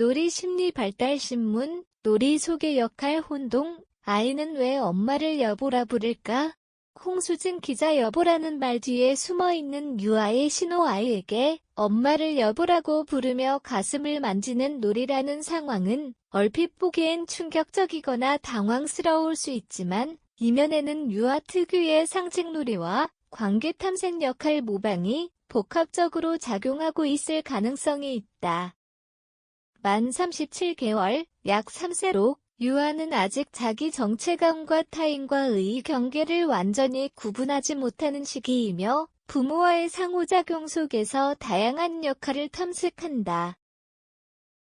놀이 심리 발달 신문, 놀이 속의 역할 혼동, 아이는 왜 엄마를 여보라 부를까? 홍수진 기자 여보라는 말 뒤에 숨어있는 유아의 신호 아이에게 엄마를 여보라고 부르며 가슴을 만지는 놀이라는 상황은 얼핏 보기엔 충격적이거나 당황스러울 수 있지만 이면에는 유아 특유의 상징놀이와 관계 탐색 역할 모방이 복합적으로 작용하고 있을 가능성이 있다. 만 37개월, 약 3세로 유아는 아직 자기 정체감과 타인과의 경계를 완전히 구분하지 못하는 시기이며 부모와의 상호작용 속에서 다양한 역할을 탐색한다.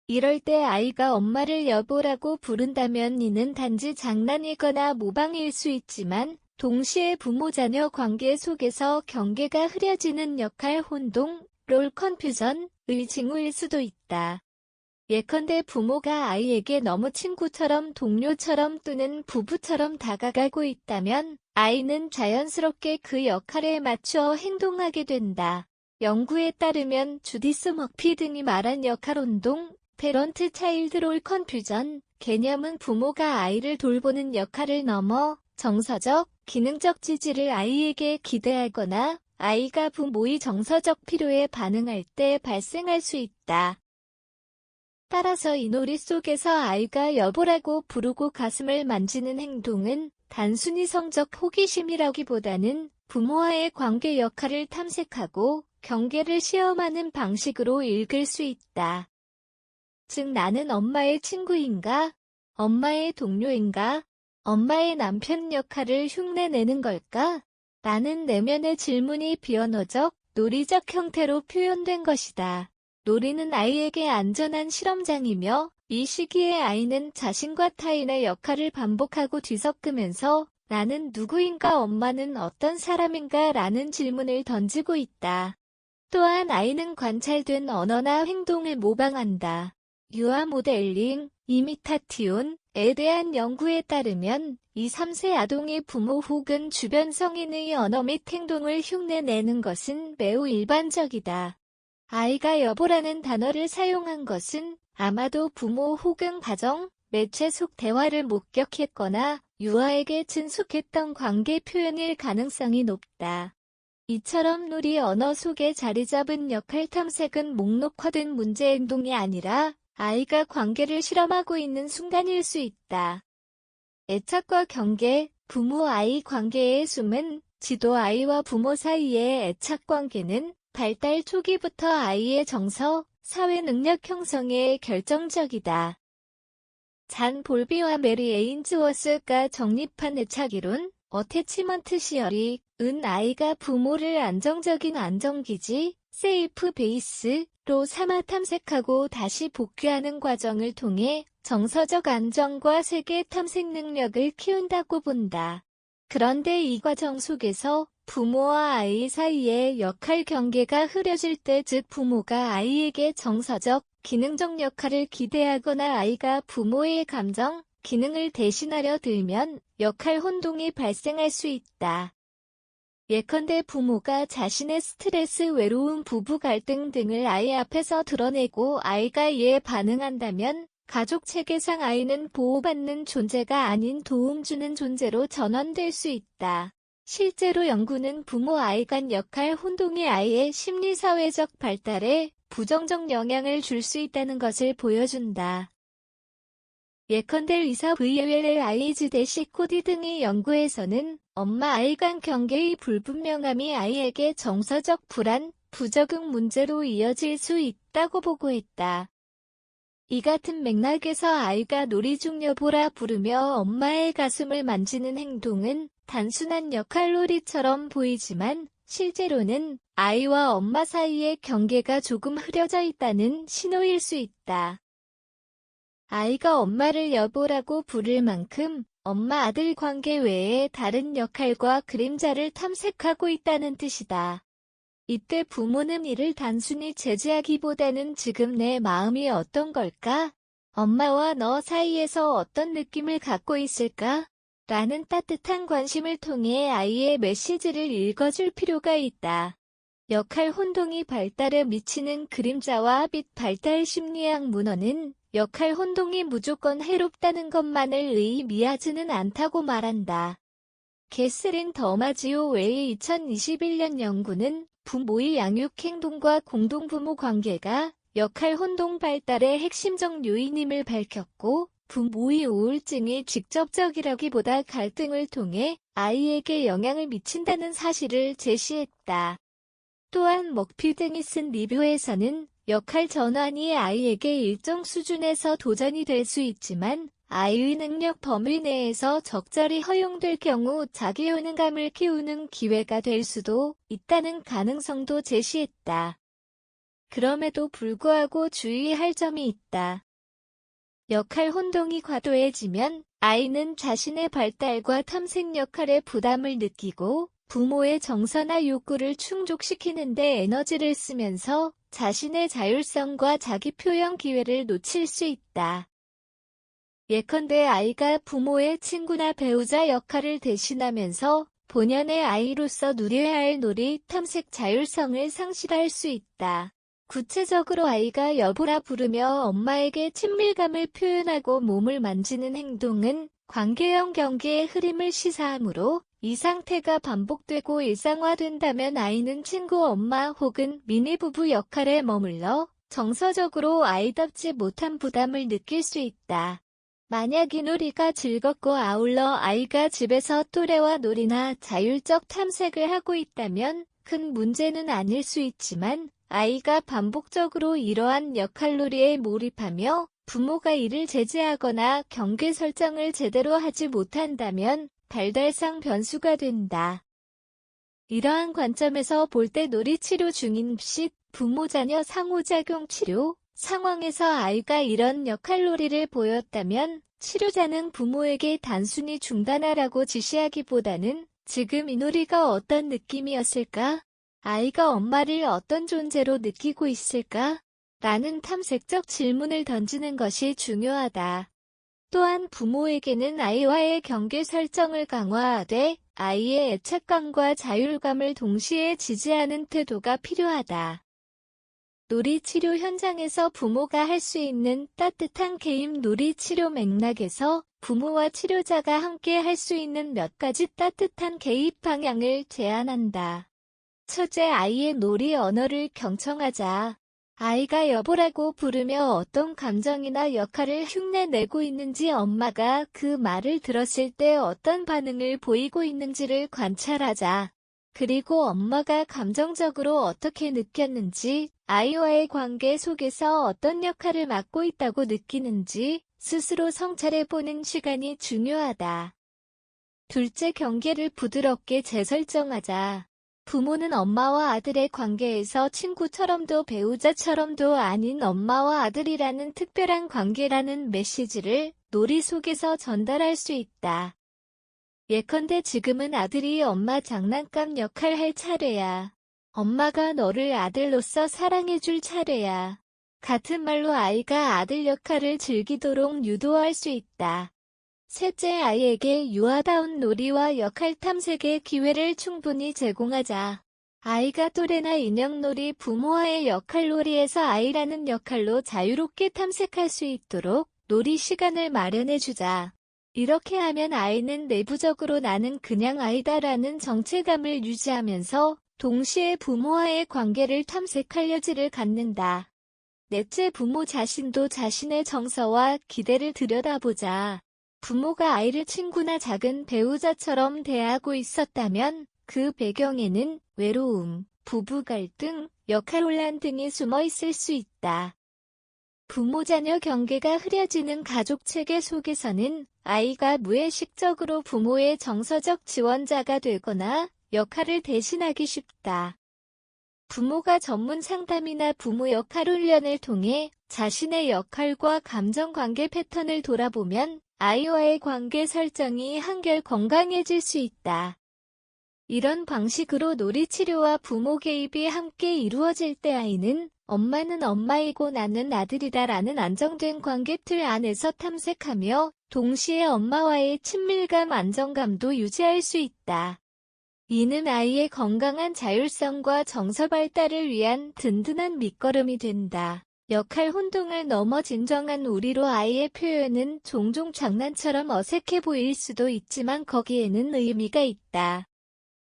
이럴 때 아이가 엄마를 여보라고 부른다면 이는 단지 장난이거나 모방일 수 있지만 동시에 부모-자녀 관계 속에서 경계가 흐려지는 역할 혼동, 롤 컨퓨전의 징후일 수도 있다. 예컨대 부모가 아이에게 너무 친구처럼 동료처럼 또는 부부처럼 다가가고 있다면 아이는 자연스럽게 그 역할에 맞추어 행동하게 된다. 연구에 따르면 주디스 먹피 등이 말한 역할 혼동, 페런트 차일드 롤 컨퓨전 개념은 부모가 아이를 돌보는 역할을 넘어 정서적, 기능적 지지를 아이에게 기대하거나 아이가 부모의 정서적 필요에 반응할 때 발생할 수 있다. 따라서 이 놀이 속에서 아이가 여보라고 부르고 가슴을 만지는 행동은 단순히 성적 호기심이라기보다는 부모와의 관계 역할을 탐색하고 경계를 시험하는 방식으로 읽을 수 있다. 즉 나는 엄마의 친구인가? 엄마의 동료인가? 엄마의 남편 역할을 흉내내는 걸까? 라는 내면의 질문이 비언어적, 놀이적 형태로 표현된 것이다. 놀이는 아이에게 안전한 실험장이며 이 시기에 아이는 자신과 타인의 역할을 반복하고 뒤섞으면서 나는 누구인가 엄마는 어떤 사람인가 라는 질문을 던지고 있다. 또한 아이는 관찰된 언어나 행동을 모방한다. 유아 모델링, 이미타티온에 대한 연구에 따르면 2, 3세 아동이 부모 혹은 주변 성인의 언어 및 행동을 흉내내는 것은 매우 일반적이다. 아이가 여보라는 단어를 사용한 것은 아마도 부모 혹은 가정, 매체 속 대화를 목격했거나 유아에게 친숙했던 관계 표현일 가능성이 높다. 이처럼 놀이 언어 속에 자리 잡은 역할 탐색은 목록화된 문제 행동이 아니라 아이가 관계를 실험하고 있는 순간일 수 있다. 애착과 경계, 부모-아이 관계의 숨은 지도 아이와 부모 사이의 애착관계는 발달 초기부터 아이의 정서, 사회 능력 형성에 결정적이다. 잔 볼비와 메리 에인즈워스가 정립한 애착이론, 어태치먼트 시어리, 은 아이가 부모를 안정적인 안정기지, 세이프 베이스로 삼아 탐색하고 다시 복귀하는 과정을 통해 정서적 안정과 세계 탐색 능력을 키운다고 본다. 그런데 이 과정 속에서 부모와 아이 사이의 역할 경계가 흐려질 때, 즉 부모가 아이에게 정서적, 기능적 역할을 기대하거나 아이가 부모의 감정, 기능을 대신하려 들면 역할 혼동이 발생할 수 있다. 예컨대 부모가 자신의 스트레스, 외로움, 부부 갈등 등을 아이 앞에서 드러내고 아이가 이에 반응한다면 가족 체계상 아이는 보호받는 존재가 아닌 도움 주는 존재로 전환될 수 있다. 실제로 연구는 부모-아이 간 역할 혼동이 아이의 심리사회적 발달에 부정적 영향을 줄 수 있다는 것을 보여준다. 예컨대 의사 VLLIG-코디 등의 연구에서는 엄마-아이 간 경계의 불분명함이 아이에게 정서적 불안, 부적응 문제로 이어질 수 있다고 보고했다. 이 같은 맥락에서 아이가 놀이 중 여보라 부르며 엄마의 가슴을 만지는 행동은 단순한 역할놀이처럼 보이지만 실제로는 아이와 엄마 사이의 경계가 조금 흐려져 있다는 신호일 수 있다. 아이가 엄마를 여보라고 부를 만큼 엄마-아들 관계 외에 다른 역할과 그림자를 탐색하고 있다는 뜻이다. 이때 부모는 이를 단순히 제지하기보다는 지금 내 마음이 어떤 걸까? 엄마와 너 사이에서 어떤 느낌을 갖고 있을까? 라는 따뜻한 관심을 통해 아이의 메시지를 읽어줄 필요가 있다. 역할 혼동이 발달에 미치는 그림자와 빛 발달 심리학 문헌은 역할 혼동이 무조건 해롭다는 것만을 의미하지는 않다고 말한다. 게스린 더마지오 웨이 2021년 연구는 부모의 양육 행동과 공동부모 관계가 역할 혼동 발달의 핵심적 요인임을 밝혔고, 부모의 우울증이 직접적이라기보다 갈등을 통해 아이에게 영향을 미친다는 사실을 제시했다. 또한 먹피 등이 쓴 리뷰에서는 역할 전환이 아이에게 일정 수준에서 도전이 될 수 있지만 아이의 능력 범위 내에서 적절히 허용될 경우 자기 효능감을 키우는 기회가 될 수도 있다는 가능성도 제시했다. 그럼에도 불구하고 주의할 점이 있다. 역할 혼동이 과도해지면 아이는 자신의 발달과 탐색 역할에 부담을 느끼고 부모의 정서나 욕구를 충족시키는 데 에너지를 쓰면서 자신의 자율성과 자기 표현 기회를 놓칠 수 있다. 예컨대 아이가 부모의 친구나 배우자 역할을 대신하면서 본연의 아이로서 누려야 할 놀이, 탐색 자율성을 상실할 수 있다. 구체적으로 아이가 여보라 부르며 엄마에게 친밀감을 표현하고 몸을 만지는 행동은 관계형 경계의 흐름을 시사하므로 이 상태가 반복되고 일상화된다면 아이는 친구 엄마 혹은 미니부부 역할에 머물러 정서적으로 아이답지 못한 부담을 느낄 수 있다. 만약 이 놀이가 즐겁고 아울러 아이가 집에서 또래와 놀이나 자율적 탐색을 하고 있다면 큰 문제는 아닐 수 있지만 아이가 반복적으로 이러한 역할놀이에 몰입하며 부모가 이를 제재하거나 경계 설정을 제대로 하지 못한다면 발달상 변수가 된다. 이러한 관점에서 볼 때 놀이치료 중인 시 부모-자녀 상호작용 치료 상황에서 아이가 이런 역할놀이를 보였다면 치료자는 부모에게 단순히 중단하라고 지시하기보다는 지금 이 놀이가 어떤 느낌이었을까? 아이가 엄마를 어떤 존재로 느끼고 있을까? 라는 탐색적 질문을 던지는 것이 중요하다. 또한 부모에게는 아이와의 경계 설정을 강화하되 아이의 애착감과 자율감을 동시에 지지하는 태도가 필요하다. 놀이치료 현장에서 부모가 할 수 있는 따뜻한 개입 놀이치료 맥락에서 부모와 치료자가 함께 할 수 있는 몇 가지 따뜻한 개입 방향을 제안한다. 첫째, 아이의 놀이 언어를 경청하자. 아이가 여보라고 부르며 어떤 감정이나 역할을 흉내내고 있는지 엄마가 그 말을 들었을 때 어떤 반응을 보이고 있는지를 관찰하자. 그리고 엄마가 감정적으로 어떻게 느꼈는지, 아이와의 관계 속에서 어떤 역할을 맡고 있다고 느끼는지 스스로 성찰해보는 시간이 중요하다. 둘째, 경계를 부드럽게 재설정하자. 부모는 엄마와 아들의 관계에서 친구처럼도 배우자처럼도 아닌 엄마와 아들이라는 특별한 관계라는 메시지를 놀이 속에서 전달할 수 있다. 예컨대 지금은 아들이 엄마 장난감 역할 할 차례야. 엄마가 너를 아들로서 사랑해줄 차례야. 같은 말로 아이가 아들 역할을 즐기도록 유도할 수 있다. 셋째, 아이에게 유아다운 놀이와 역할 탐색의 기회를 충분히 제공하자. 아이가 또래나 인형놀이, 부모와의 역할놀이에서 아이라는 역할로 자유롭게 탐색할 수 있도록 놀이 시간을 마련해주자. 이렇게 하면 아이는 내부적으로 나는 그냥 아이다라는 정체감을 유지하면서 동시에 부모와의 관계를 탐색할 여지를 갖는다. 넷째, 부모 자신도 자신의 정서와 기대를 들여다보자. 부모가 아이를 친구나 작은 배우자처럼 대하고 있었다면 그 배경에는 외로움, 부부 갈등, 역할 혼란 등이 숨어 있을 수 있다. 부모-자녀 경계가 흐려지는 가족 체계 속에서는 아이가 무의식적으로 부모의 정서적 지원자가 되거나 역할을 대신하기 쉽다. 부모가 전문 상담이나 부모 역할 훈련을 통해 자신의 역할과 감정-관계 패턴을 돌아보면 아이와의 관계 설정이 한결 건강해질 수 있다. 이런 방식으로 놀이치료와 부모 개입이 함께 이루어질 때 아이는 엄마는 엄마이고 나는 아들이다라는 안정된 관계 틀 안에서 탐색하며 동시에 엄마와의 친밀감, 안정감도 유지할 수 있다. 이는 아이의 건강한 자율성과 정서 발달을 위한 든든한 밑거름이 된다. 역할 혼동을 넘어 진정한 우리로 아이의 표현은 종종 장난처럼 어색해 보일 수도 있지만 거기에는 의미가 있다.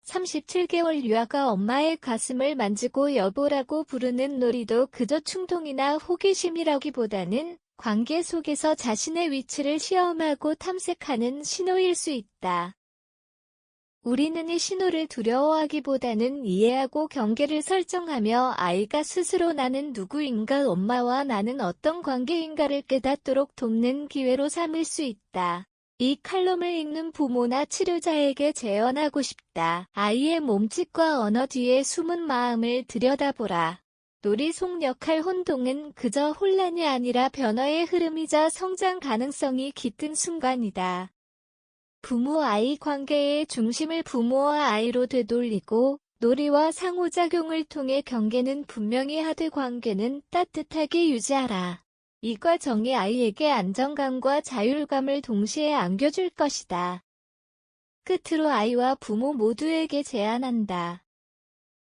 37개월 유아가 엄마의 가슴을 만지고 여보라고 부르는 놀이도 그저 충동이나 호기심이라기보다는 관계 속에서 자신의 위치를 시험하고 탐색하는 신호일 수 있다. 우리는 이 신호를 두려워하기보다는 이해하고 경계를 설정하며 아이가 스스로 나는 누구인가, 엄마와 나는 어떤 관계인가를 깨닫도록 돕는 기회로 삼을 수 있다. 이 칼럼을 읽는 부모나 치료자에게 제언하고 싶다. 아이의 몸짓과 언어 뒤에 숨은 마음을 들여다보라. 놀이 속 역할 혼동은 그저 혼란이 아니라 변화의 흐름이자 성장 가능성이 깃든 순간이다. 부모-아이 관계의 중심을 부모와 아이로 되돌리고 놀이와 상호작용을 통해 경계는 분명히 하되 관계는 따뜻하게 유지하라. 이 과정이 아이에게 안정감과 자율감을 동시에 안겨줄 것이다. 끝으로 아이와 부모 모두에게 제안한다.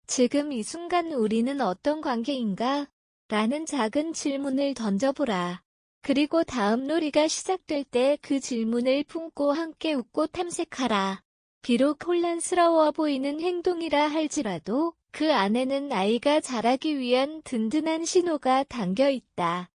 지금 이 순간 우리는 어떤 관계인가? 라는 작은 질문을 던져보라. 그리고 다음 놀이가 시작될 때 그 질문을 품고 함께 웃고 탐색하라. 비록 혼란스러워 보이는 행동이라 할지라도 그 안에는 아이가 자라기 위한 든든한 신호가 담겨 있다.